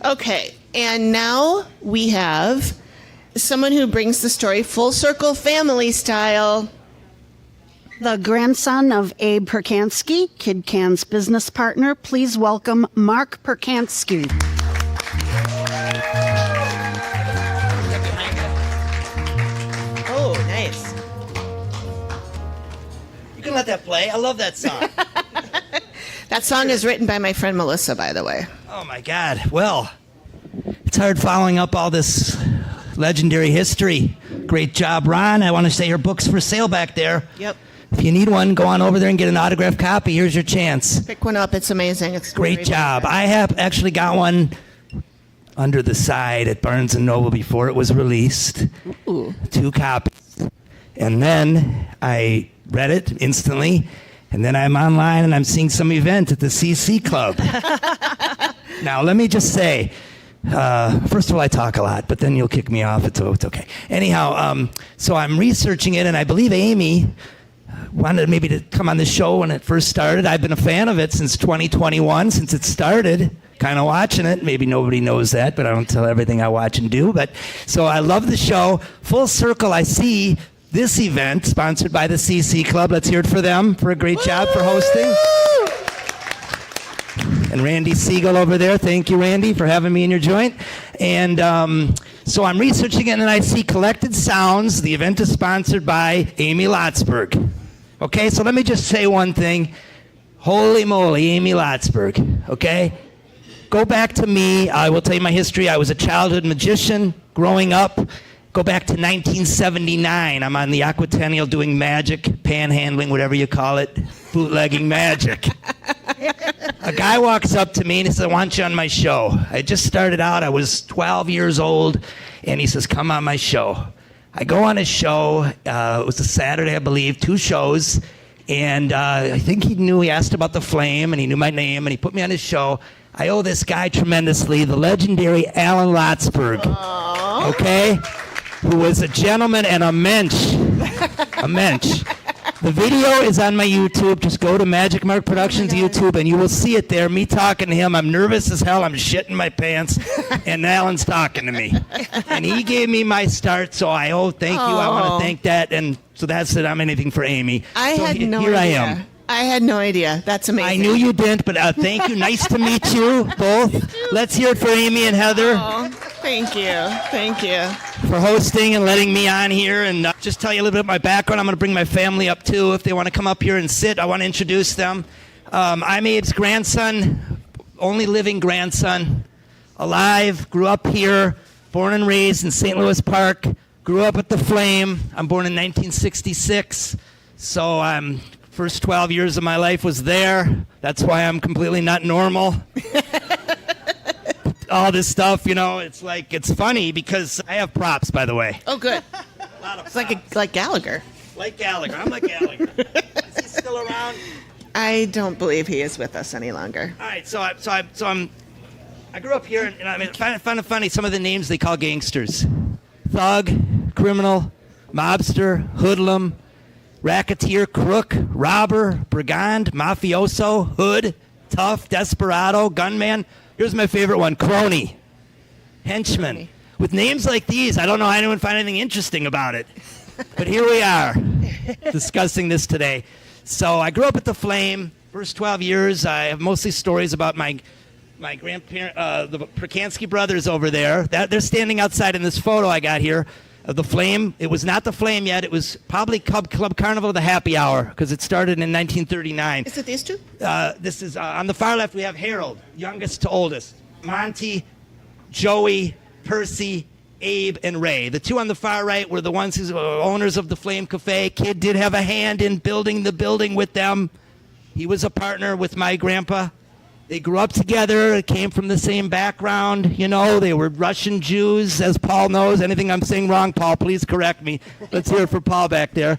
Okay, and now we have someone who brings the story full circle, family style. The grandson of Abe Percansky, Kid Cann's business partner. Please welcome Marc Percansky. Oh, nice. You can let that play. I love that song. That song is written by my friend Melissa, by the way. Oh, my God. Well, it's hard following up all this legendary history. Great job, Ron. I want to say your book's for sale back there. Yep. If you need one, go on over there and get an autographed copy. Here's your chance. Pick one up. It's amazing. It's Great job. I have actually got one under the side at Barnes & Noble before it was released. Ooh. 2 copies. And then I read it instantly. And then I'm online and I'm seeing some event at the CC Club. Now, let me just say, first of all, I talk a lot, but then you'll kick me off. It's okay. Anyhow, so I'm researching it, and I believe Amy wanted maybe to come on the show when it first started. I've been a fan of it since 2021, since it started, kind of watching it. Maybe nobody knows that, but I don't tell everything I watch and do. But so I love the show. Full circle, I see this event sponsored by the CC Club. Let's hear it for them for a great job for hosting. And Randy Segal over there. Thank you, Randy, for having me in your joint. And so I'm researching it, and I see Collected Sounds. The event is sponsored by Amy Lotsberg. Okay, so let me just say one thing. Holy moly, Amy Lotsberg, okay? Go back to me. I will tell you my history. I was a childhood magician growing up. Go back to 1979. I'm on the Aquatennial doing magic, panhandling, whatever you call it, bootlegging magic. A guy walks up to me and he says, I want you on my show. I just started out. I was 12 years old. And he says, come on my show. I go on his show. It was a Saturday, I believe, 2 shows. And I think he knew, he asked about the flame, and he knew my name, and he put me on his show. I owe this guy tremendously, the legendary Alan Lotsberg. Aww. Okay? Who was a gentleman and a mensch. A mensch. The video is on my YouTube. Just go to Magic Mark Productions YouTube, and you will see it there. Me talking to him. I'm nervous as hell. I'm shitting my pants, and Alan's talking to me. And he gave me my start, so I thank you. I want to thank that. And so that's it. I'm anything for Amy. I had no idea. Here I am. I had no idea. That's amazing. I knew you didn't, but thank you. Nice to meet you both. Let's hear it for Amy and Heather. Oh, thank you. Thank you. For hosting and letting me on here, and just tell you a little bit of my background. I'm going to bring my family up too if they want to come up here and sit. I want to introduce them. I'm Abe's grandson, only living grandson, alive, grew up here, born and raised in St. Louis Park, grew up at the Flame. I'm born in 1966, so first 12 years of my life was there. That's why I'm completely not normal. All this stuff, you know, it's funny because I have props, by the way. Oh, good. A lot of It's props. like Gallagher. Like Gallagher. I'm like Gallagher. Is he still around? I don't believe he is with us any longer. All right, I grew up here, and I mean, find it funny some of the names they call gangsters: thug, criminal, mobster, hoodlum, racketeer, crook, robber, brigand, mafioso, hood, tough, desperado, gunman. Here's my favorite one, crony, henchman. Crony. With names like these, I don't know how anyone find anything interesting about it. But here we are, discussing this today. So I grew up at the Flame. First 12 years, I have mostly stories about my grandparent, the Percansky brothers over there. They're standing outside in this photo I got here of the Flame. It was not the Flame yet. It was probably Club Carnival, the Happy Hour, because it started in 1939. Is it these two? This is on the far left. We have Harold, youngest to oldest. Monty, Joey, Percy, Abe, and Ray. The two on the far right were the ones who were owners of the Flame Cafe. Kid did have a hand in building the building with them. He was a partner with my grandpa. They grew up together, came from the same background, you know, they were Russian Jews, as Paul knows. Anything I'm saying wrong, Paul, please correct me. Let's hear it for Paul back there.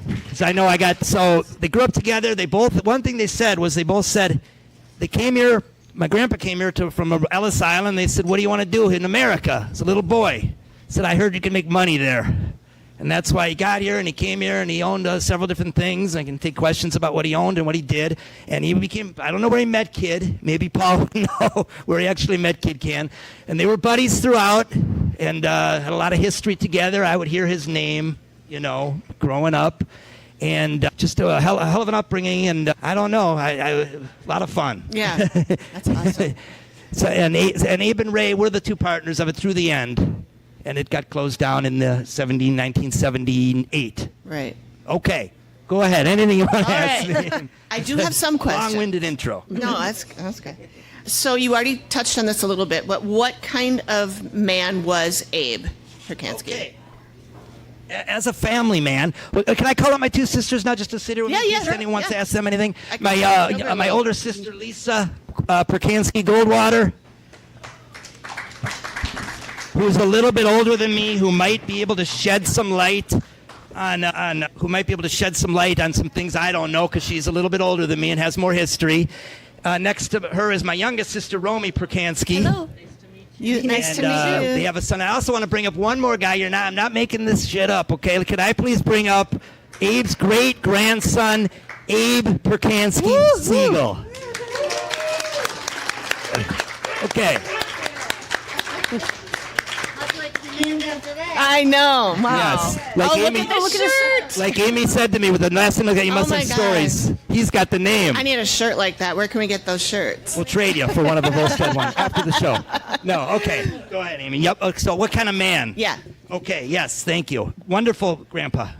Because I know so they grew up together. One thing they said was, they came here, my grandpa came here from Ellis Island. They said, what do you want to do in America? As a little boy. He said, I heard you can make money there. And that's why he got here, and he came here, and he owned several different things. I can take questions about what he owned and what he did. And he became, I don't know where he met Kid. Maybe Paul would know where he actually met Kid Cann. And they were buddies throughout and had a lot of history together. I would hear his name, you know, growing up. And just a hell of an upbringing. And I don't know, a lot of fun. Yeah, that's awesome. So, and Abe and Ray were the two partners of it through the end. And it got closed down in 1978. Right. Okay. Go ahead. Anything you want to All ask right. me? I do have some questions. Long-winded intro. No, that's good. So you already touched on this a little bit, but what kind of man was Abe Percansky? Okay. As a family man, can I call out my two sisters now just to sit here with Yeah, me in yeah, case sure, anyone wants yeah. to ask them anything? I can- My no my problem. older sister Lisa Percansky-Goldwater, who's a little bit older than me, who might be able to shed some light on some things I don't know because she's a little bit older than me and has more history. Next to her is my youngest sister, Romy Percansky. Hello. Nice to meet you. They have a son. I also want to bring up one more guy. I'm not making this shit up, okay? Could I please bring up Abe's great-grandson, Abe Percansky-Segal? Okay. I know. Wow. Yes. Like Oh, Amy, look at the shirt. like Amy said to me with the last time you must Oh my have God. stories. He's got the name. I need a shirt like that. Where can we get those shirts? We'll trade you for one of the Volstead ones after the show. No, okay. Go ahead, Amy. Yep. So what kind of man? Yeah. Okay, yes, thank you. Wonderful grandpa.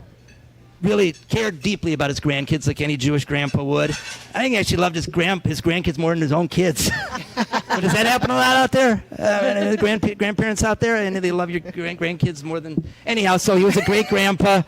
Really cared deeply about his grandkids like any Jewish grandpa would. I think he actually loved his grandkids more than his own kids. But does that happen a lot out there? Grandparents out there, and they love your grandkids more than... Anyhow, so he was a great grandpa,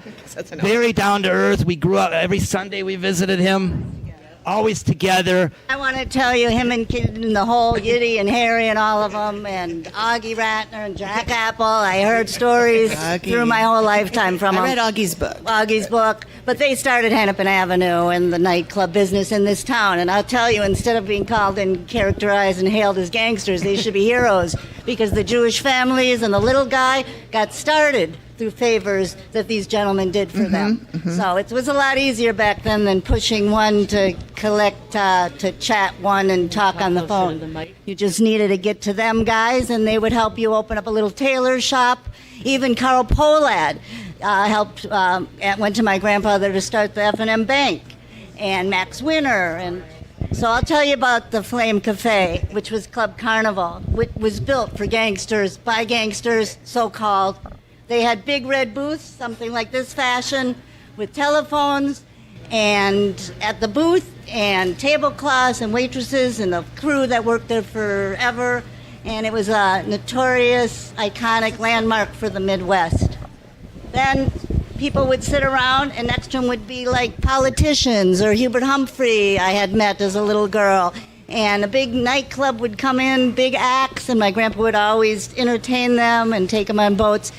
very down to earth. We grew up, every Sunday we visited him. Always together. I want to tell you, him and Kid and the whole Yiddy and Harry and all of them, and Augie Ratner and Jack Apple. I heard stories Augie. through my whole lifetime from I them. read Augie's book. Augie's book, but they started Hennepin Avenue and the nightclub business in this town. And I'll tell you, instead of being called and characterized and hailed as gangsters, they should be heroes, because the Jewish families and the little guy got started through favors that these gentlemen did for them. So it was a lot easier back then than pushing one to collect, to chat one and talk on the phone. You just needed to get to them guys, and they would help you open up a little tailor shop. Even Carl Polad helped, went to my grandfather to start the F&M Bank, and Max Winter. And so I'll tell you about the Flame Cafe, which was Club Carnival, which was built for gangsters, by gangsters, so-called. They had big red booths, something like this fashion, with telephones, and at the booth, and tablecloths and waitresses and the crew that worked there forever. And it was a notorious, iconic landmark for the Midwest. Then people would sit around, and next to them would be like politicians, or Hubert Humphrey I had met as a little girl. And a big nightclub would come in, big acts, and my grandpa would always entertain them and take them on boats.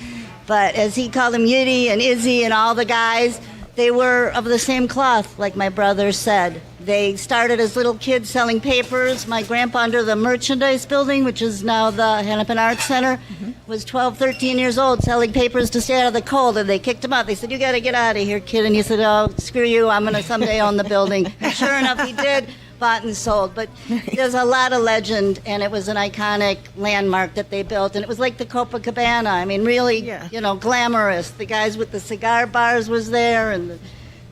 But as he called them, Yiddy and Izzy and all the guys, they were of the same cloth, like my brother said. They started as little kids selling papers. My grandpa, under the merchandise building, which is now the Hennepin Arts Center, was 12, 13 years old, selling papers to stay out of the cold. And they kicked him out. They said, "You got to get out of here, kid." And he said, "Oh, screw you. I'm going to someday own the building." And sure enough, he did. Bought and sold. But there's a lot of legend, and it was an iconic landmark that they built, and it was like the Copacabana. I mean, really, glamorous. The guys with the cigar bars was there, and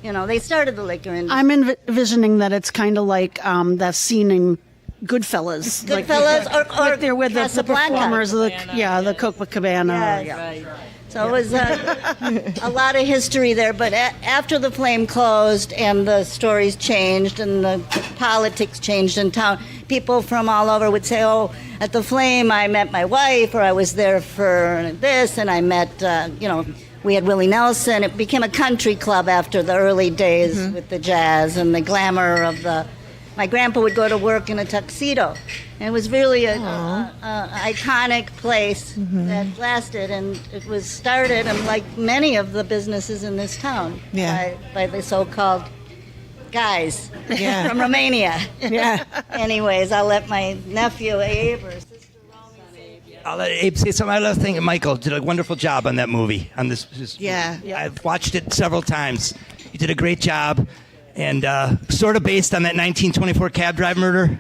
they started the liquor industry. I'm envisioning that it's kind of like that scene in Goodfellas. Goodfellas, or They're with the Casablanca. performers of the Copacabana. Yes. So it was a lot of history there. But after the Flame closed and the stories changed and the politics changed in town, people from all over would say, "Oh, at the Flame I met my wife," or "I was there for this," and I met, we had Willie Nelson. It became a country club after the early days with the jazz and the glamour of the... My grandpa would go to work in a tuxedo. And it was really an iconic place that lasted. And it was started, and like many of the businesses in this town, by the so-called guys from Romania. Yeah. Anyways, I'll let my nephew Abe or sister Romy say. I'll let Abe say something. I love thinking Michael did a wonderful job on that movie. On this, Yeah. I've watched it several times. You did a great job, and sort of based on that 1924 cab drive murder,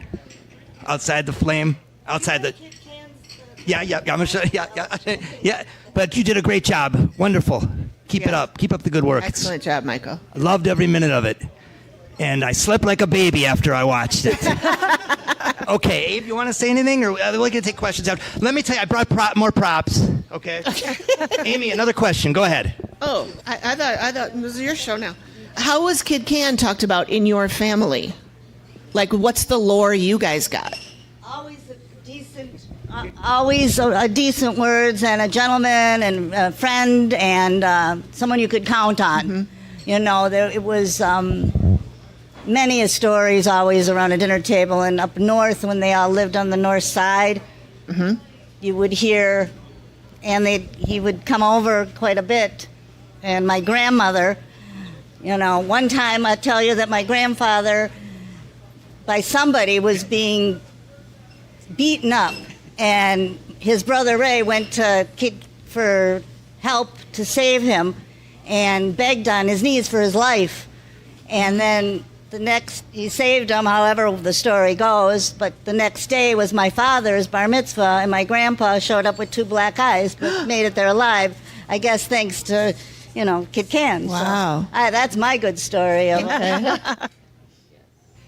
outside the flame, outside the. Yeah. I'm gonna show, yeah. But you did a great job. Wonderful. Keep it up. Keep up the good work. Excellent job, Michael. I loved every minute of it, and I slept like a baby after I watched it. Okay, Abe, you want to say anything, or we're going to take questions out? Let me tell you, I brought more props. Okay. Amy, another question. Go ahead. Oh, I thought this is your show now. How was Kid Cann talked about in your family? Like, what's the lore you guys got? Always decent words, and a gentleman, and a friend, and someone you could count on. Mm-hmm. You know, it was many stories always around a dinner table, and up north when they all lived on the north side, you would hear, and he would come over quite a bit. And my grandmother, you know, one time I tell you that my grandfather, by somebody, was being beaten up. And his brother Ray went to for help to save him and begged on his knees for his life. And then he saved him, however the story goes. But the next day was my father's bar mitzvah, and my grandpa showed up with 2 black eyes, but made it there alive, I guess thanks to, you know, Kid Cann. Wow. So, that's my good story. Okay.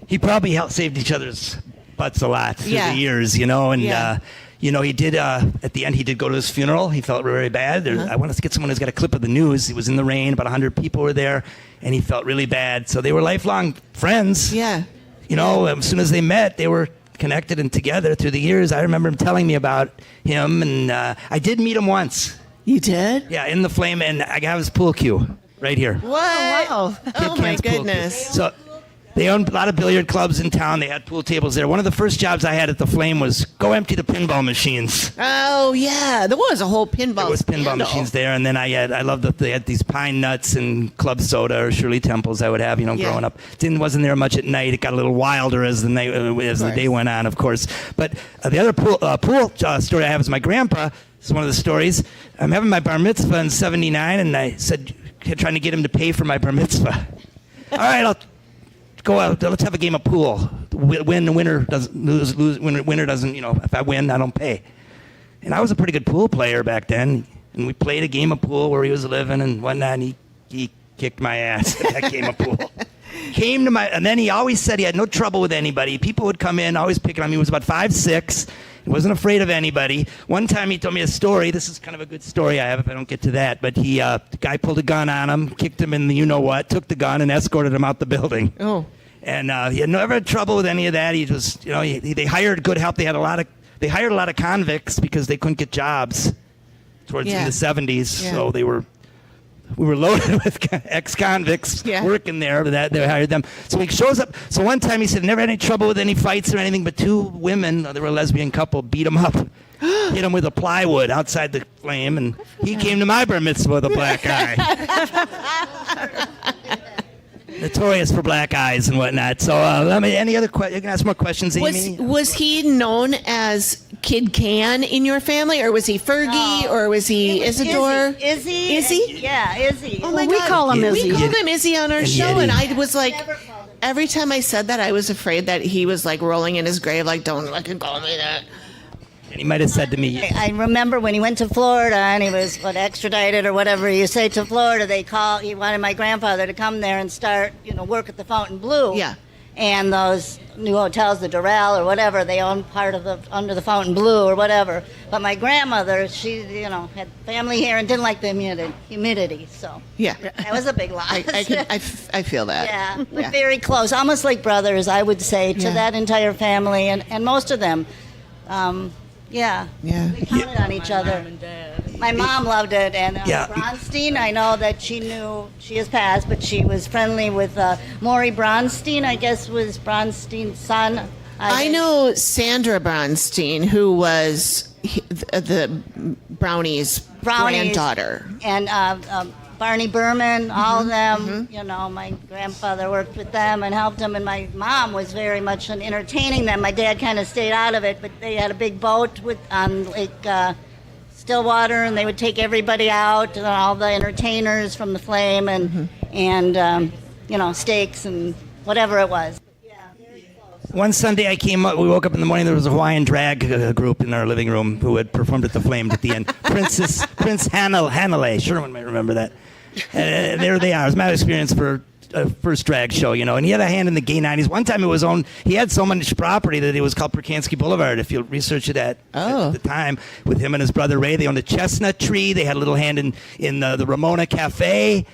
He probably saved each other's butts a lot through Yeah. the years, you know, and Yeah. you know, he did. At the end, he did go to his funeral. He felt very bad. I want to get someone who's got a clip of the news. It was in the rain. About 100 people were there, and he felt really bad. So they were lifelong friends. Yeah. You know, as soon as they met, they were connected and together through the years. I remember him telling me about him, and I did meet him once. You did? Yeah, in the flame, and I have his pool cue right here. What? wow. Oh, my Cann's pool cue. goodness. So they owned a lot of billiard clubs in town. They had pool tables there. One of the first jobs I had at the Flame was go empty the pinball machines. Oh, yeah. There was a whole pinball There was pinball scandal. machines there, and then I loved that they had these pine nuts and club soda or Shirley Temples I would have, you know, Yeah. growing up. Wasn't there much at night. It got a little wilder as the night as the day went on, of course. But the other pool story I have is my grandpa. This is one of the stories. I'm having my bar mitzvah in '79, and I said, trying to get him to pay for my bar mitzvah. All right, I'll go out. Let's have a game of pool. Win, the winner doesn't lose. Winner doesn't. You know, if I win, I don't pay. And I was a pretty good pool player back then, and we played a game of pool where he was living and whatnot. And he kicked my ass at that game of pool. And then he always said he had no trouble with anybody. People would come in, always picking on me. He was about 5'6". He wasn't afraid of anybody. One time he told me a story. This is kind of a good story I have if I don't get to that. But the guy pulled a gun on him, kicked him in the you-know-what, took the gun, and escorted him out the building. Oh. And he had never had trouble with any of that. He was, you know, they hired good help. They hired a lot of convicts because they couldn't get jobs towards in the 70s. Yeah. So we were loaded with ex-convicts working there. They hired them. So he shows up. So one time he said never had any trouble with any fights or anything, but 2 women, they were a lesbian couple, beat him up. Hit him with a plywood outside the Flame, and he came to my bar mitzvah with a black eye. Notorious for black eyes and whatnot. So any other questions? You can ask more questions, Amy. Was he known as Kid Cann in your family, or was he Fergie, or was he Isadore? Izzy? Yeah, Izzy. Oh my we God. call him Izzy. We called him Izzy on our And show, Yeti. and I was like, Never called him. every time I said that, I was afraid that he was like rolling in his grave, like, don't fucking call me that. And he might have said to me, I remember when he went to Florida and he was extradited or whatever you say to Florida. He wanted my grandfather to come there and start, work at the Fountain Blue. Yeah. And those new hotels, the Doral or whatever, they owned part of under the Fountain Blue or whatever. But my grandmother, she, had family here and didn't like the humidity. So Yeah. that was a big loss. I feel that. Yeah, but very close, almost like brothers, I would say, to Yeah. that entire family, and most of them. Yeah. Yeah. We counted on each other. My mom loved it, and Yeah. Bronstein, I know that she has passed, but she was friendly with Maury Bronstein, I guess was Bronstein's son. I know Sandra Bronstein, who was the Brownie's granddaughter. And Barney Berman, all of them. You know, my grandfather worked with them and helped them, and my mom was very much on entertaining them. My dad kind of stayed out of it, but they had a big boat on Lake Stillwater, and they would take everybody out, and all the entertainers from the Flame, and you know, steaks and whatever it was. One Sunday I came up, we woke up in the morning, there was a Hawaiian drag group in our living room who had performed at the Flame at the end. Prince Hanalei, Sherwin might remember that. There they are. It was my experience for a first drag show, you know, and he had a hand in the gay 90s. One time he had so much property that it was called Percansky-Boulevard, if you research it at the time, with him and his brother Ray. They owned a chestnut tree. They had a little hand in the Ramona Cafe.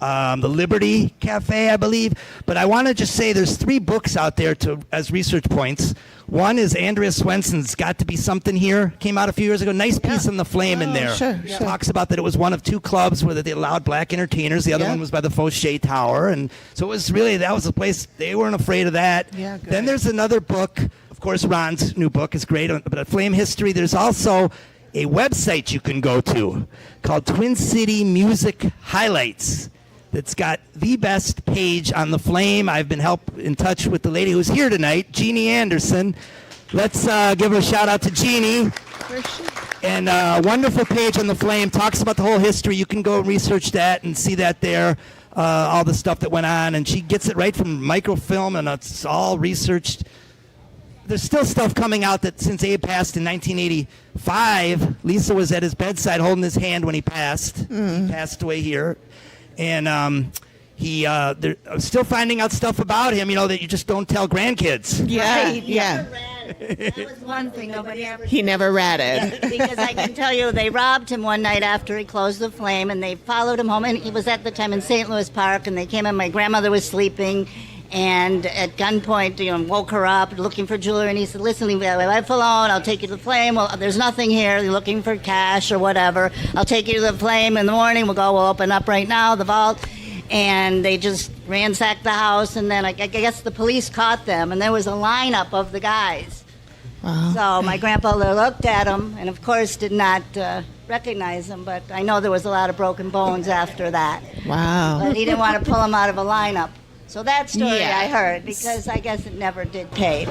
The Liberty Cafe, I believe. But I want to just say there's 3 books out there as research points. One is Andrea Swenson's Got to Be Something Here. Came out a few years ago. Nice piece on the Flame in there. Sure. Talks about that it was one of 2 clubs where they allowed black entertainers. The other one was by the Fauché Tower. And so it was really, that was a place, they weren't afraid of that. Yeah, good. Then there's another book. Of course, Ron's new book is great. But a Flame history. There's also a website you can go to called Twin City Music Highlights. That's got the best page on the Flame. I've been in touch with the lady who's here tonight, Jeannie Anderson. Let's give her a shout out to Jeannie. And a wonderful page on the Flame, talks about the whole history. You can go and research that and see that there, all the stuff that went on. And she gets it right from microfilm, and it's all researched. There's still stuff coming out that since Abe passed in 1985, Lisa was at his bedside holding his hand when he passed. He passed away here. And they're still finding out stuff about him, you know, that you just don't tell grandkids. Yeah, Right, yeah. That was one thing nobody ever. He never ratted. Because I can tell you, they robbed him one night after he closed the Flame, and they followed him home. And he was at the time in St. Louis Park, and they came in. My grandmother was sleeping, and at gunpoint, you know, woke her up looking for jewelry. And he said, "Listen, leave my wife alone. I'll take you to the Flame. Well, there's nothing here. You're looking for cash or whatever. I'll take you to the Flame in the morning. We'll open up right now, the vault." And they just ransacked the house, and then I guess the police caught them, and there was a lineup of the guys. Wow. So my grandfather looked at him, and of course did not recognize him, but I know there was a lot of broken bones after that. Wow. But he didn't want to pull him out of a lineup. So that story Yeah. I heard, because I guess it never did pay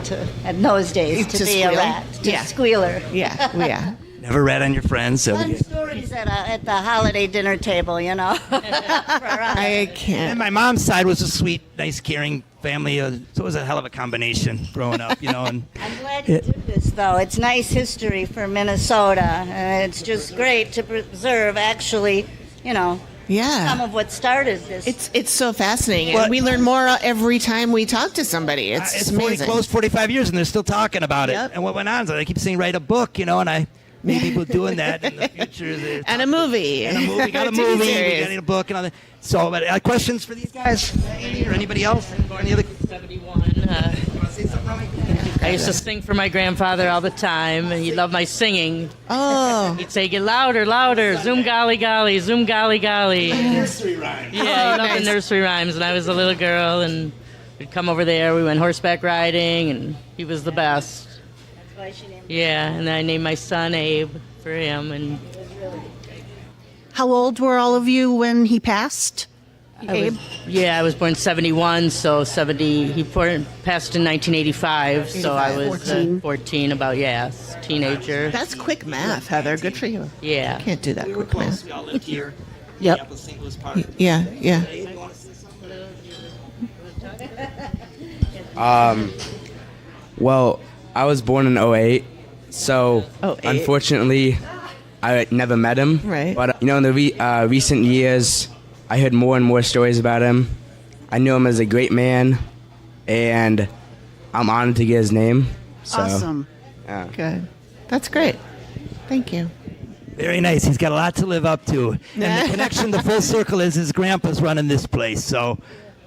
in those days to be squeal? a rat, Yeah. squealer. Yeah, yeah. Never rat on your friends. So Fun stories at the holiday dinner table, you know. For us. I and can't. my mom's side was a sweet, nice, caring family. So it was a hell of a combination growing up, you know. And I'm glad you did this, though. It's nice history for Minnesota, and it's just great to preserve, actually, you know, Yeah. some of what started this. It's so fascinating. Well- And we learn more every time we talk to somebody. It's it's amazing. close 45 years, and they're still talking about it. Yep. And what went on? So they keep saying, write a book, you know, and I maybe people doing that in the future. And a movie. And a movie. We got a TV movie. We series. got a book and all that. So, but questions for these guys? Amy or anybody else? Any other? 71. I used to sing for my grandfather all the time, and he loved my singing. Oh. He'd say, "Get louder, louder, zoom golly golly, zoom golly golly." Nursery rhyme. Yeah, he loved nice. the nursery rhymes, and I was a little girl, and we'd come over there. We went horseback riding, and he was the best. That's why she named Yeah, and then I named my son Abe for him, and How old were all of you when he passed? Abe? I was born 71, so 70. He passed in 1985, so I was 14, about teenager. That's quick math, Heather. Good for you. Yeah. Can't do that We were quick close. math. We all lived here. Yep. Minneapolis, St. Louis Park. Yeah, yeah. Well, I was born in '08, so 08. unfortunately, I never met him. Right. But, you know, in the recent years, I heard more and more stories about him. I knew him as a great man, and I'm honored to get his name. So, Awesome. yeah. Good. That's great. Thank you. Very nice. He's got a lot to live up to. And the connection, the full circle is his grandpa's running this place. So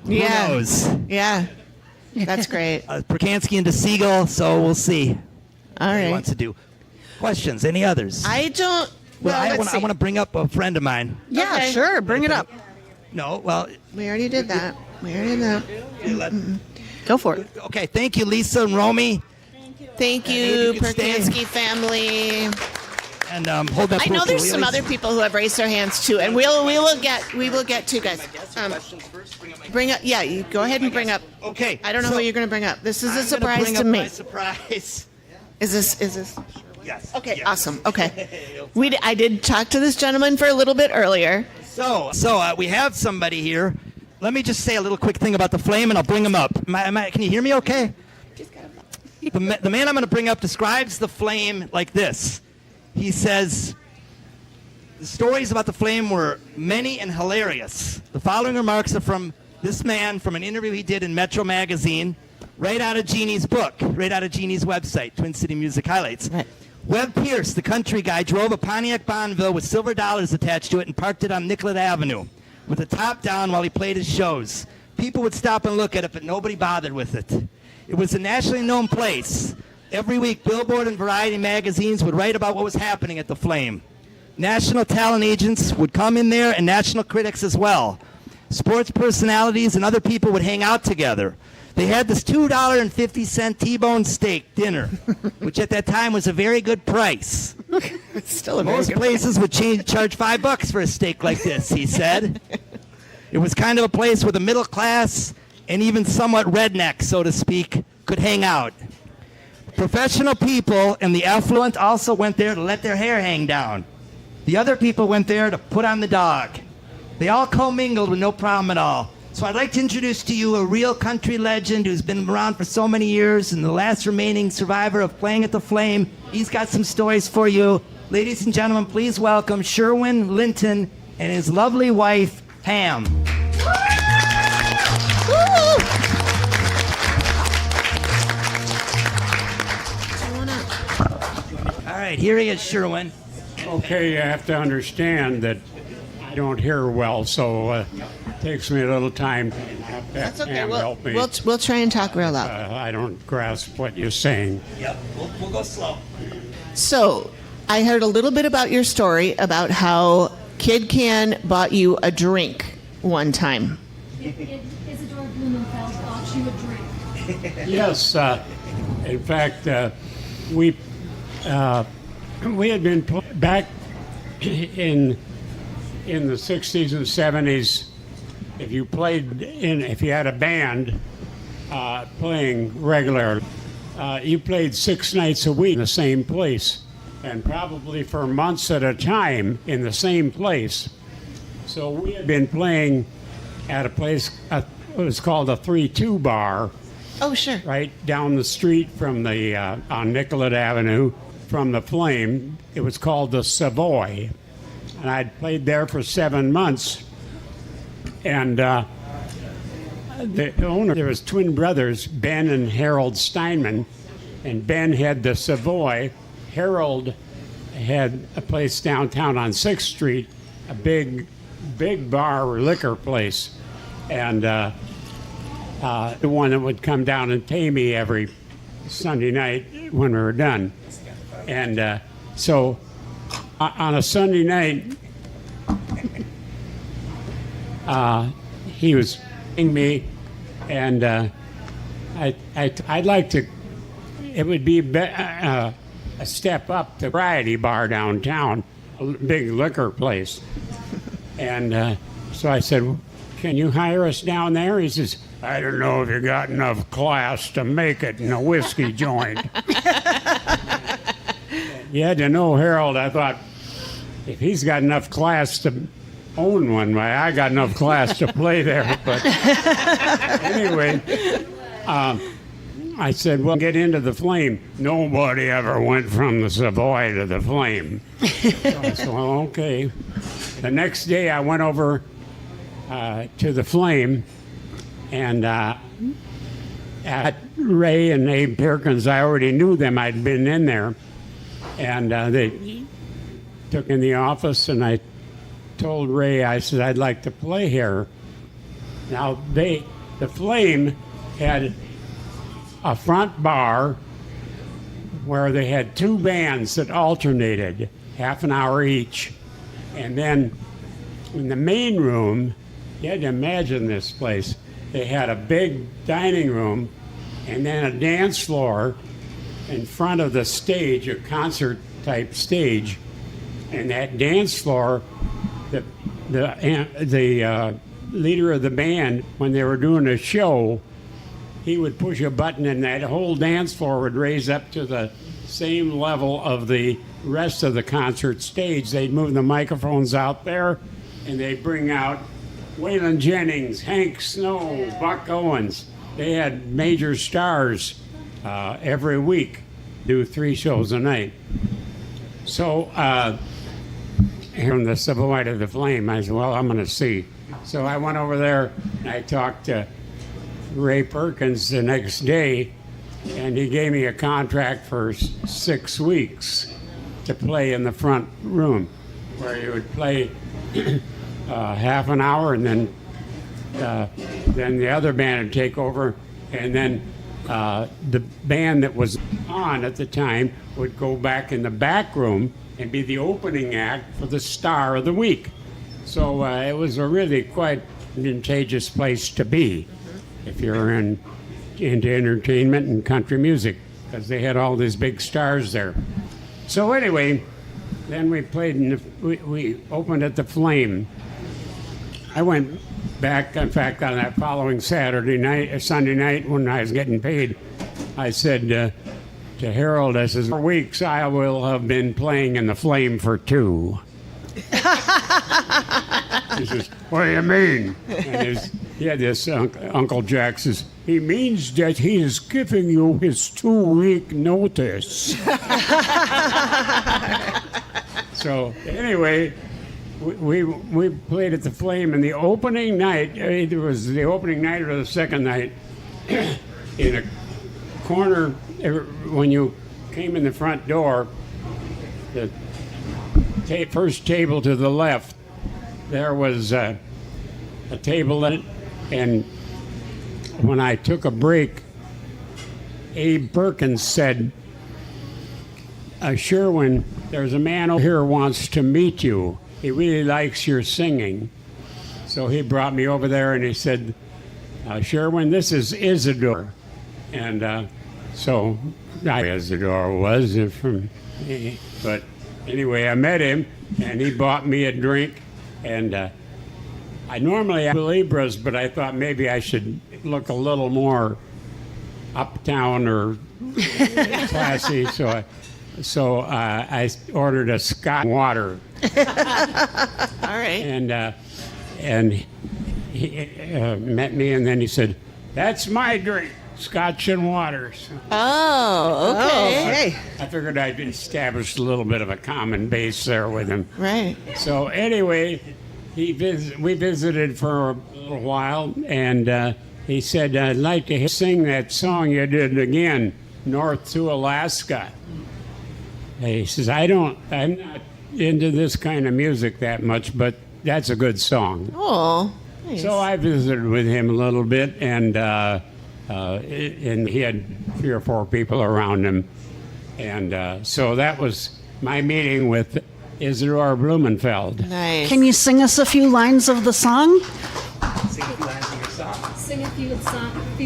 who Yeah. knows? Yeah. That's great. Percansky and Segal, so we'll see All what he right. wants to do. Questions? Any others? I don't. Well, I let's want to see. bring up a friend of mine. Yeah, Okay. sure. Bring it up. No, well, We already did that. We already did that. Go for it. okay. Thank you, Lisa and Romy. Thank Maybe you, you could stay. Percansky family. And hold that. I know poster, there's will you, some Lisa? other people who have raised their hands too, and we will get to guys. Bring up, yeah. You go ahead and bring up. Okay. I don't know so who you're going to bring up. This is a I'm gonna surprise bring to up me. my surprise. Is this? Yes. Okay, yes. awesome. Okay, I did talk to this gentleman for a little bit earlier. So we have somebody here. Let me just say a little quick thing about the flame, and I'll bring him up. Can you hear me okay? The man I'm going to bring up describes the flame like this. He says, the stories about the flame were many and hilarious. The following remarks are from this man from an interview he did in Metro Magazine, right out of Jeannie's book, right out of Jeannie's website, Twin City Music Highlights. Right. Webb Pierce, the country guy, drove a Pontiac Bonneville with silver dollars attached to it and parked it on Nicollet Avenue with the top down while he played his shows. People would stop and look at it, but nobody bothered with it. It was a nationally known place. Every week, Billboard and Variety magazines would write about what was happening at the Flame. National talent agents would come in there, and national critics as well. Sports personalities and other people would hang out together. They had this $2.50 T-bone steak dinner, which at that time was a very good price. It's still a very Most good places would charge $5 for a steak like this, he said. It was kind of a place where the middle class and even somewhat redneck, so to speak, could hang out. Professional people and the affluent also went there to let their hair hang down. The other people went there to put on the dog. They all commingled with no problem at all. So I'd like to introduce to you a real country legend who's been around for so many years and the last remaining survivor of playing at the Flame. He's got some stories for you. Ladies and gentlemen, please welcome Sherwin Linton and his lovely wife, Pam. All right, here he is, Sherwin. Okay, you have to understand that I don't hear well, so it takes me a little time to have That's okay. Pam help me. We'll try and talk real loud. I don't grasp what you're saying. Yep, we'll go slow. So, I heard a little bit about your story about how Kid Cann bought you a drink one time. Isadore Blumenfeld bought you a drink. Yes, in fact, we had been back in the 60s and 70s. If you had a band playing regular, you played 6 nights a week in the same place, and probably for months at a time in the same place. So we had been playing at a place, it was called a 3-2 bar, Oh, sure. right down the street from the on Nicollet Avenue from the Flame. It was called the Savoy, and I'd played there for 7 months. And the owner, there was twin brothers, Ben and Harold Steinman, and Ben had the Savoy. Harold had a place downtown on 6th Street, a big bar or liquor place, and the one that would come down and pay me every Sunday night when we were done. And so on a Sunday night, he was paying me, and I'd like to. It would be a step up to Variety Bar downtown, a big liquor place. And so I said, "Can you hire us down there?" He says, "I don't know if you got enough class to make it in a whiskey joint." You had to know Harold. I thought, if he's got enough class to own one, why, I got enough class to play there. But anyway, I said, "Well, get into the Flame." Nobody ever went from the Savoy to the Flame. So I said, "Well, okay." The next day, I went over to the Flame, and at Ray and Abe Percansky, I already knew them. I'd been in there, and they took in the office, and I told Ray, I said, "I'd like to play here." Now, the Flame had a front bar where they had 2 bands that alternated, half an hour each. And then in the main room, you had to imagine this place, they had a big dining room and then a dance floor in front of the stage, a concert type stage. And that dance floor, the leader of the band, when they were doing a show, he would push a button and that whole dance floor would raise up to the same level of the rest of the concert stage. They'd move the microphones out there and they'd bring out Waylon Jennings, Hank Snow, Buck Owens. They had major stars every week, do 3 shows a night. So from the Savoy to the Flame, I said, well, I'm going to see. So I went over there and I talked to Ray Perkins the next day, and he gave me a contract for 6 weeks to play in the front room, where you would play half an hour, and then the other band would take over, and then the band that was on at the time would go back in the back room and be the opening act for the star of the week. So it was a really quite advantageous place to be if you're into entertainment and country music, because they had all these big stars there. So anyway, then we played we opened at the Flame. I went back, in fact, on that following Sunday night when I was getting paid, I said to Harold, I says, for weeks I will have been playing in the Flame for 2. He says, what do you mean? And he had this Uncle Jack says, he means that he is giving you his 2-week notice. So anyway, we played at the Flame, and the opening night, it was the opening night or the second night, in a corner, when you came in the front door, the first table to the left, there was a table in it, and when I took a break, Abe Perkins said, Sherwin, there's a man over here who wants to meet you. He really likes your singing. So he brought me over there and he said, Sherwin, this is Isadore. And so Isadore was from me. But anyway, I met him and he bought me a drink. And I normally have Libras, but I thought maybe I should look a little more uptown or classy. So I ordered a Scotch water. All right. And he met me, and then he said, "That's my drink, Scotch and water." So Oh, okay. I figured I'd established a little bit of a common base there with him. Right. So anyway, we visited for a little while, and he said, "I'd like to sing that song you did again, North to Alaska." He says, I'm not into this kind of music that much, but that's a good song. Oh, nice. So I visited with him a little bit, and he had 3 or 4 people around him. And so that was my meeting with Isadore Blumenfeld. Nice. Can you sing us a few lines of the song? Sing a few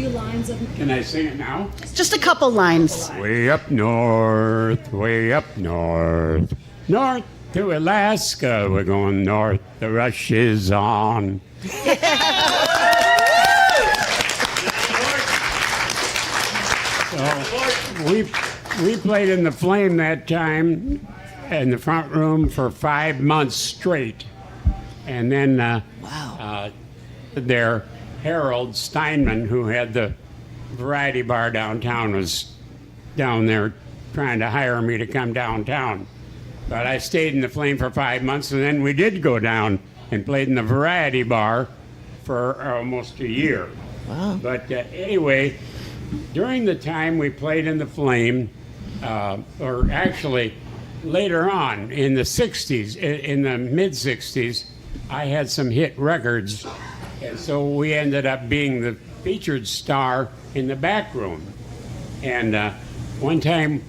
lines of. Can I sing it now? Just a couple lines. Way up north, north to Alaska, we're going north, the rush is on. So we played in the Flame that time in the front room for 5 months straight. And then there, Harold Steinman, who had the variety bar downtown, was down there trying to hire me to come downtown. But I stayed in the Flame for 5 months, and then we did go down and played in the variety bar for almost a year. Wow. But anyway, during the time we played in the Flame, or actually later on in the 60s, in the mid-60s, I had some hit records. And so we ended up being the featured star in the back room. And one time,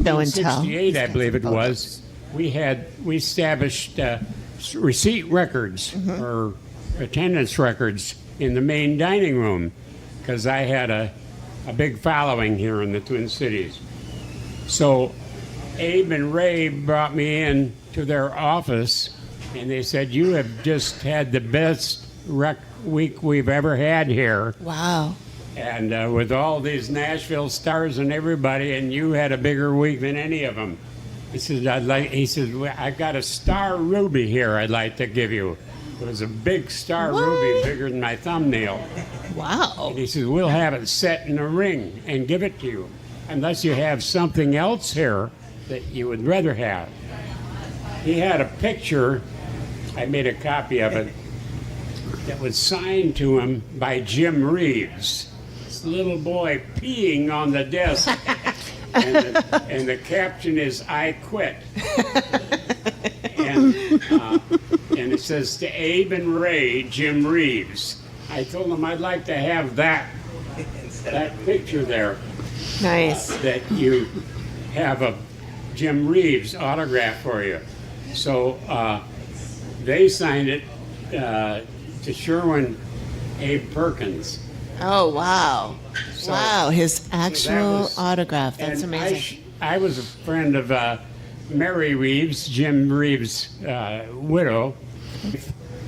Show in and tell. 68, I believe it was, we established receipt records or attendance records in the main dining room, because I had a big following here in the Twin Cities. So Abe and Ray brought me in to their office, and they said, "You have just had the best week we've ever had here." Wow. And with all these Nashville stars and everybody, and you had a bigger week than any of them. He said, "Well, I got a star ruby here I'd like to give you." It was a big star ruby, bigger than my thumbnail. Wow. And he said, "We'll have it set in a ring and give it to you, unless you have something else here that you would rather have." He had a picture, I made a copy of it, that was signed to him by Jim Reeves. This little boy peeing on the desk. And the caption is, "I quit." And it says, "To Abe and Ray, Jim Reeves." I told him I'd like to have that picture there, Nice. that you have a Jim Reeves autograph for you. So they signed it to Sherwin Abe Perkins. Oh, wow. So- Wow, his actual was- autograph. That's And amazing. I was a friend of Mary Reeves, Jim Reeves' widow,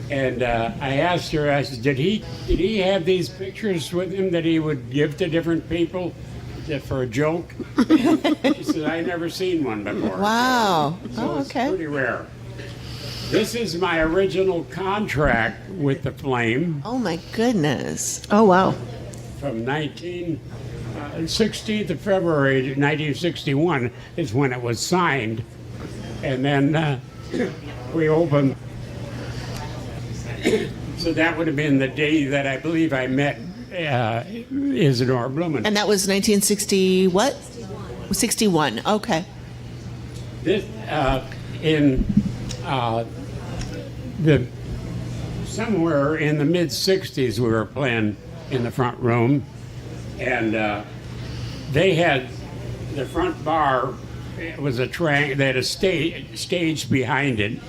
and I asked her. I said, "Did he have these pictures with him that he would give to different people for a joke?" She said, "I never seen one before." Wow. So Oh, it's okay. pretty rare. This is my original contract with the Flame Oh, my goodness. Oh, wow. from 16th of February 1961 is when it was signed. And then we opened. So that would have been the day that I believe I met Isadore Blumenfeld. And that was 1960 what? 61. Okay. This, in the somewhere in the mid '60s, we were playing in the front room, and they had the front bar. It was a they had a stage behind it,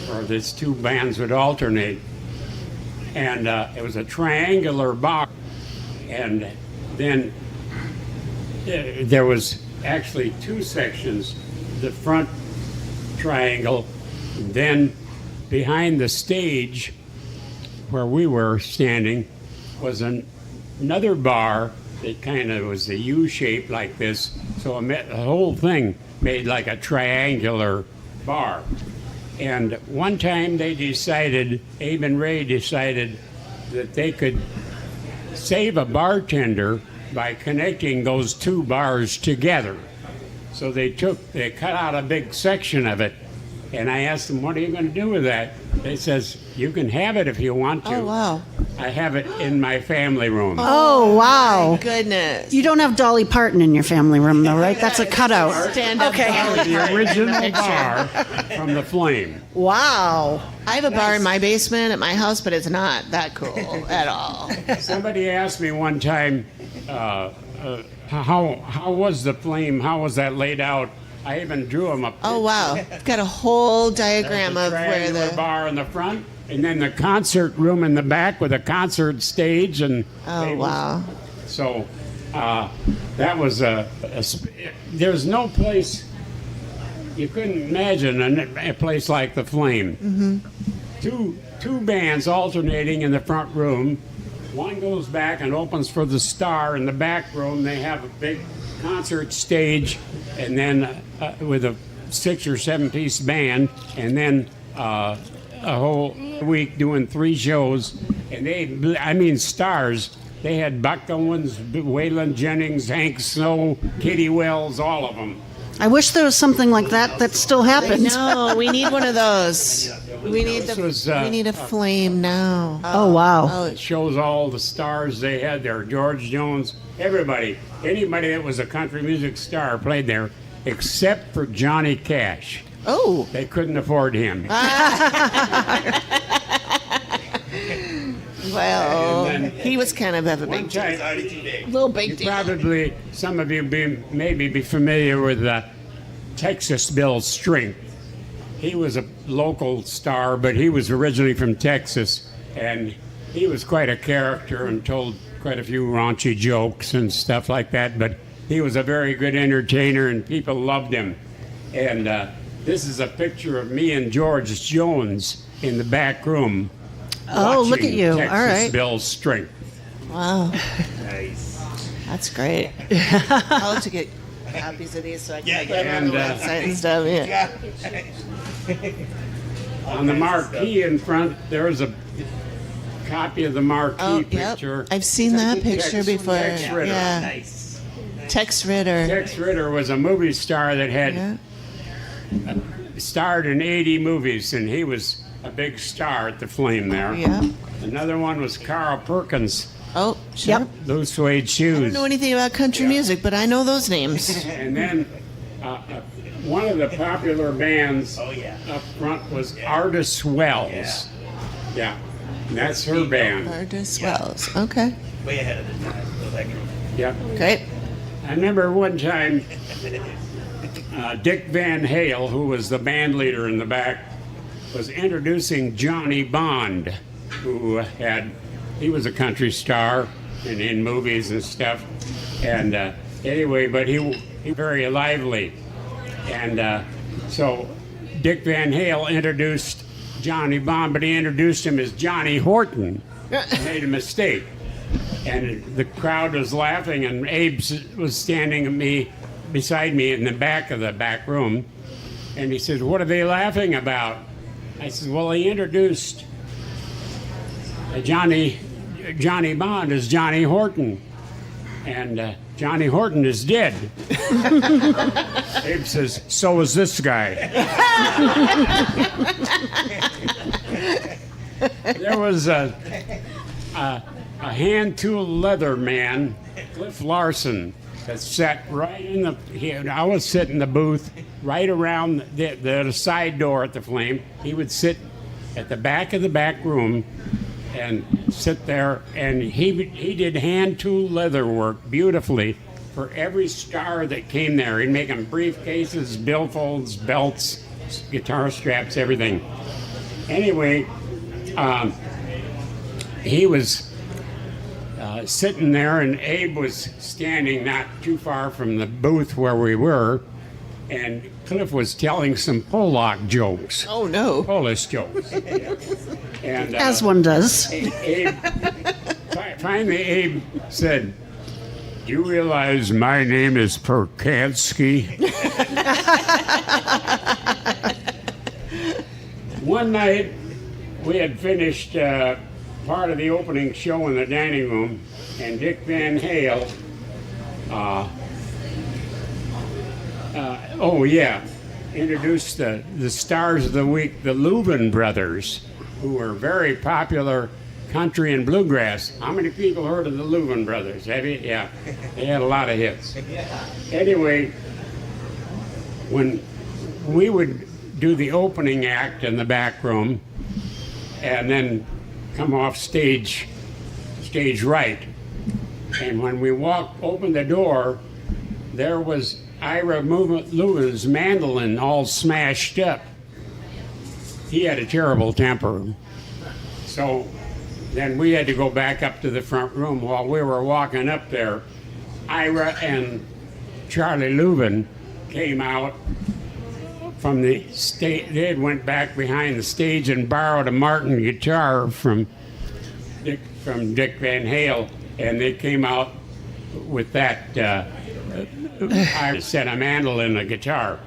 where these two bands would alternate, and it was a triangular bar, and then there was actually two sections: the front triangle, then behind the stage where we were standing was another bar that kind of was a U shape like this, so the whole thing made like a triangular bar. And one time they decided, Abe and Ray decided, that they could save a bartender by connecting those two bars together. So they cut out a big section of it, and I asked them, "What are you going to do with that?" They says, "You can have it if you want to." Oh, wow. I have it in my family room. Oh, wow. Goodness. You don't have Dolly Parton in your family room, though, right? That's a cutout. Stand up. Okay. The original bar from the Flame. Wow. I have a bar in my basement at my house, but it's not that cool at all. Somebody asked me one time, how was the Flame? How was that laid out? I even drew them up. Oh, wow. It's got a whole diagram The of where triangular the. bar in the front, and then the concert room in the back with a concert stage and. Oh, tables. wow. So that was there's no place you couldn't imagine a place like the Flame. Mm-hmm. Two bands alternating in the front room. One goes back and opens for the Star. In the back room, they have a big concert stage, and then with a 6 or 7 piece band, and then a whole week doing 3 shows. And stars. They had Buck Owens, Waylon Jennings, Hank Snow, Kitty Wells, all of them. I wish there was something like that still happens. No, we need one of those. We need we need a Flame now. Oh, wow. Oh, It shows all the stars they had there. George Jones, everybody, anybody that was a country music star played there, except for Johnny Cash. oh. They couldn't afford him. Well, And then- he was kind of a One big time, little big deal. probably some of you maybe be familiar with Texas Bill String. He was a local star, but he was originally from Texas, and he was quite a character and told quite a few raunchy jokes and stuff like that. But he was a very good entertainer, and people loved him. And this is a picture of me and George Jones in the back room. Oh, look at watching you. Texas All right. Bill's Strength. Wow. That's great. I'll have to get copies of these so I can put them on the website and stuff. Yeah. On the marquee in front, there's a copy of the marquee Oh, yep. picture. I've seen that picture Tex- before. Tex Ritter. Yeah. Nice. Tex Ritter. Tex Ritter was a movie star that had Yeah. starred in 80 movies, and he was a big star at the Flame there. Yeah. Another one was Carl Perkins, Oh, sure. Yep. Blue Suede I Shoes. don't know anything about country music, but I know those names. And then one of the popular bands up front was Artis Wells. Yeah. And that's her band. Artis Wells. Okay. Way ahead of the time. So that group. Yep. Great. I remember one time Dick Van Hale, who was the band leader in the back, was introducing Johnny Bond, who he was a country star and in movies and stuff. And anyway, but he very lively. And so Dick Van Hale introduced Johnny Bond, but he introduced him as Johnny Horton. Made a mistake. And the crowd was laughing, and Abe was standing beside me in the back of the back room. And he said, "What are they laughing about?" I said, "Well, he introduced Johnny Bond as Johnny Horton. And Johnny Horton is dead." Abe says, "So is this guy." There was a hand tool leather man, Cliff Larson, that sat right in I was sitting in the booth right around the side door at the Flame. He would sit at the back of the back room and sit there, and he did hand tool leather work beautifully for every star that came there. He'd make them briefcases, billfolds, belts, guitar straps, everything. Anyway, he was sitting there, and Abe was standing not too far from the booth where we were, and Cliff was telling some Polak jokes. Oh, no. Polish jokes. And, As one does. Finally, Abe said, "Do you realize my name is Percansky?" One night, we had finished part of the opening show in the dining room, and Dick Van Hale, introduced the stars of the week, the Louvin brothers, who were very popular country and bluegrass. How many people heard of the Louvin brothers? Have you? Yeah, they had a lot of hits. Anyway, when we would do the opening act in the back room, and then come off stage right, and when we opened the door, there was Ira Louvин's mandolin all smashed up. He had a terrible temper. So then we had to go back up to the front room. While we were walking up there, Ira and Charlie Louvin came out from the stage. They had went back behind the stage and borrowed a Martin guitar from Dick Van Hale, and they came out with that I said a mandolin, a guitar.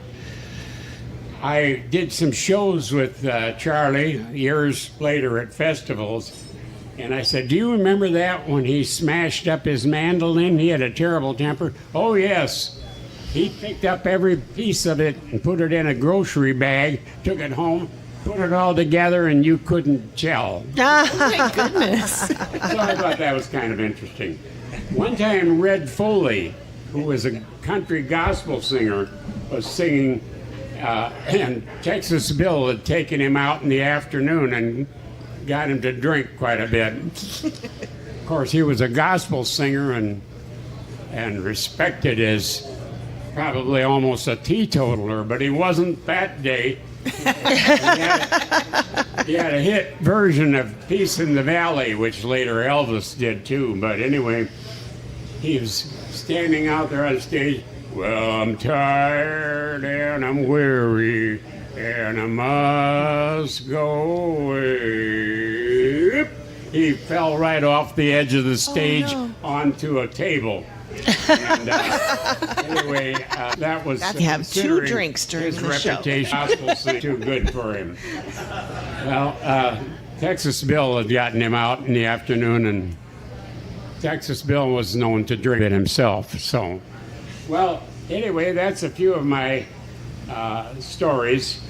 I did some shows with Charlie years later at festivals, and I said, "Do you remember that when he smashed up his mandolin? He had a terrible temper." "Oh, yes. He picked up every piece of it and put it in a grocery bag, took it home, put it all together, and you couldn't tell." My goodness. So I thought that was kind of interesting. One time, Red Foley, who was a country gospel singer, was singing, and Texas Bill had taken him out in the afternoon and got him to drink quite a bit. Of course, he was a gospel singer and respected as probably almost a teetotaler, but he wasn't that day. He had a hit version of Peace in the Valley, which later Elvis did too. But anyway, he was standing out there on stage. Well, I'm tired and I'm weary and I must go away. He fell right off the edge of the stage onto a table. And anyway, that was You have 2 considering drinks during his the show. reputation. Gospel's too good for him. Well, Texas Bill had gotten him out in the afternoon, and Texas Bill was known to drink it himself. So, well, anyway, that's a few of my stories.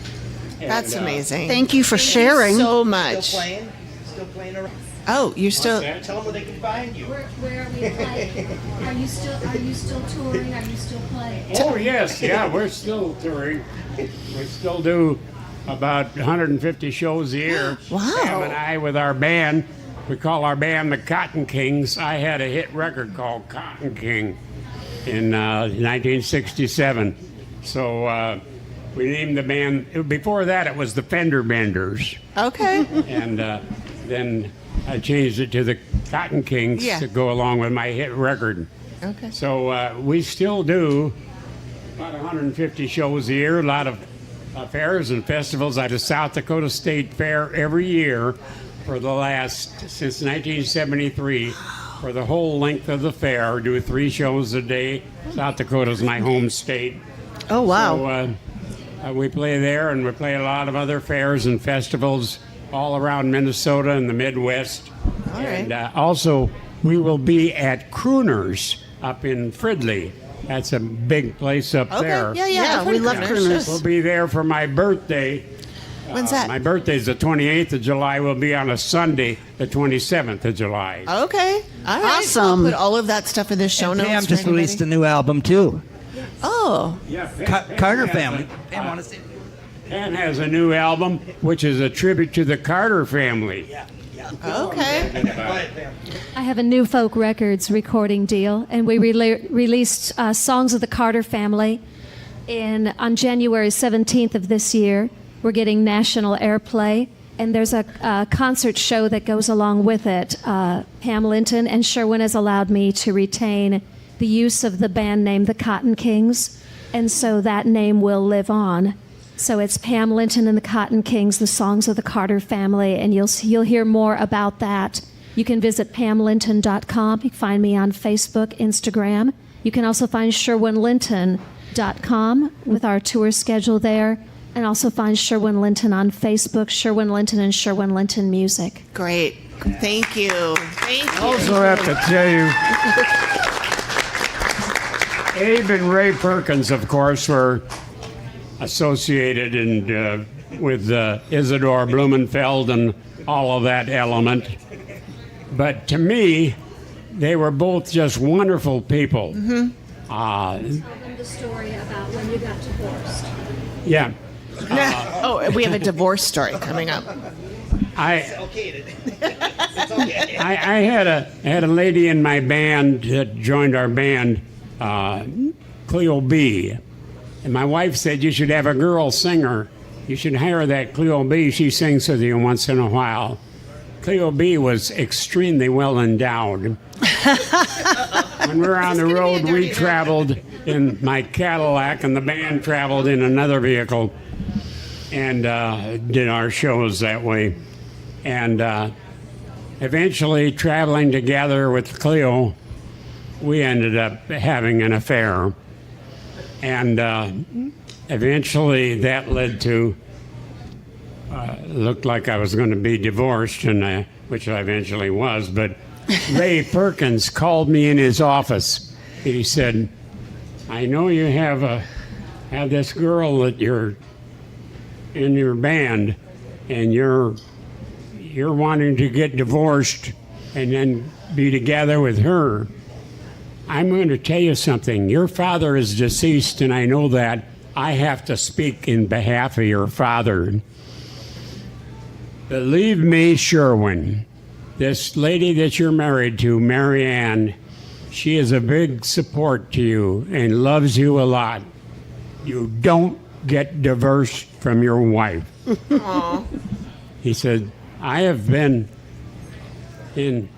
And, That's amazing. Thank you for sharing. so much. Still playing around. Oh, you're still. Tell them where they can find you. Where are we playing? Are you still touring? Are you still playing? Oh, yes, yeah, we're still touring. We still do about 150 shows a year. Wow. Pam and I, with our band, we call our band the Cotton Kings. I had a hit record called Cotton King in 1967. So we named the band, before that it was the Fender Benders. Okay. And then I changed it to the Cotton Kings Yeah. to go along with my hit record. Okay. So we still do about 150 shows a year, a lot of fairs and festivals at the South Dakota State Fair every year for the last, since 1973, for the whole length of the fair. Do 3 shows a day. South Dakota's my home state. Oh, wow. So we play there, and we play a lot of other fairs and festivals all around Minnesota and the Midwest. All right. And also, we will be at Crooners up in Fridley. That's a big place up there. Okay. Yeah. Yeah, we love crooners. We'll be there for my birthday. When's that? My birthday's the 28th of July. We'll be on a Sunday, the 27th of July. Okay. All right. Awesome. I'll put all of that stuff in the show notes. Pam for just anybody. released a new album too. Oh. Yeah, Carter family. Pam, want to say? Cann has a new album, which is a tribute to the Carter family. Okay. I have a new folk records recording deal, and we released Songs of the Carter Family on January 17th of this year. We're getting national airplay, and there's a concert show that goes along with it. Pam Linton and Sherwin has allowed me to retain the use of the band name The Cotton Kings, and so that name will live on. So it's Pam Linton and the Cotton Kings, the Songs of the Carter Family, and you'll hear more about that. You can visit pamlinton.com. You can find me on Facebook, Instagram. You can also find sherwinlinton.com with our tour schedule there, and also find Sherwin Linton on Facebook, Sherwin Linton and Sherwin Linton Music. Great. Thank you. Thank you. Also have to tell you, Abe and Ray Perkins, of course, were associated with Isadore, Blumenfeld, and all of that element. But to me, they were both just wonderful people. The story about when you got divorced. Yeah. Oh, we have a divorce story coming up. I had a lady in my band that joined our band, Cleo B. And my wife said, you should have a girl singer. You should hire that Cleo B. She sings with you once in a while. Cleo B was extremely well endowed. When we were on the road, we traveled in my Cadillac, and the band traveled in another vehicle and did our shows that way. And eventually, traveling together with Cleo, we ended up having an affair. And eventually that led to, looked like I was going to be divorced, and which I eventually was. But Ray Perkins called me in his office. He said, I know you have this girl that you're in your band, and you're wanting to get divorced and then be together with her. I'm going to tell you something. Your father is deceased, and I know that. I have to speak in behalf of your father. Believe me, Sherwin, this lady that you're married to, Mary Ann, she is a big support to you and loves you a lot. You don't get divorced from your wife. He said, I have been in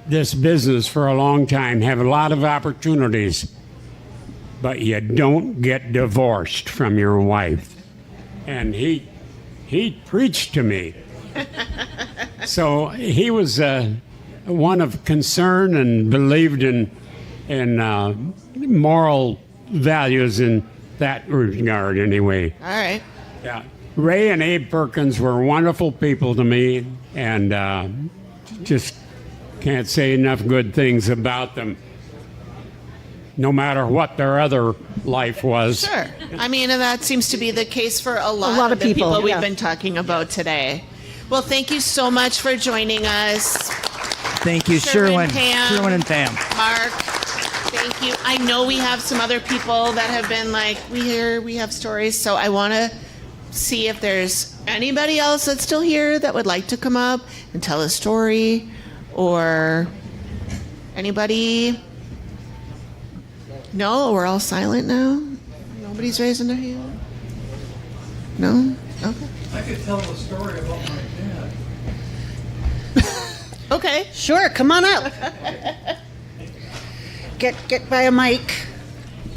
this business for a long time, have a lot of opportunities. but you don't get divorced from your wife. And he preached to me. So he was one of concern and believed in moral values in that regard, anyway. All right. Yeah. Ray and Abe Perkins were wonderful people to me, and just can't say enough good things about them, no matter what their other life was. Sure. I mean, and that seems to be the case for a lot of the people, we've yeah. been talking about today. Well, thank you so much for joining us. Thank you, Sherwin. Pam. Sherwin and Pam. Mark, thank you. I know we have some other people that have been like, we have stories, so I want to see if there's anybody else that's still here that would like to come up and tell a story, or anybody. No, we're all silent now. Nobody's raising their hand. No? Okay. I could tell a story about my dad. Okay. Sure, come on up. Get by a mic.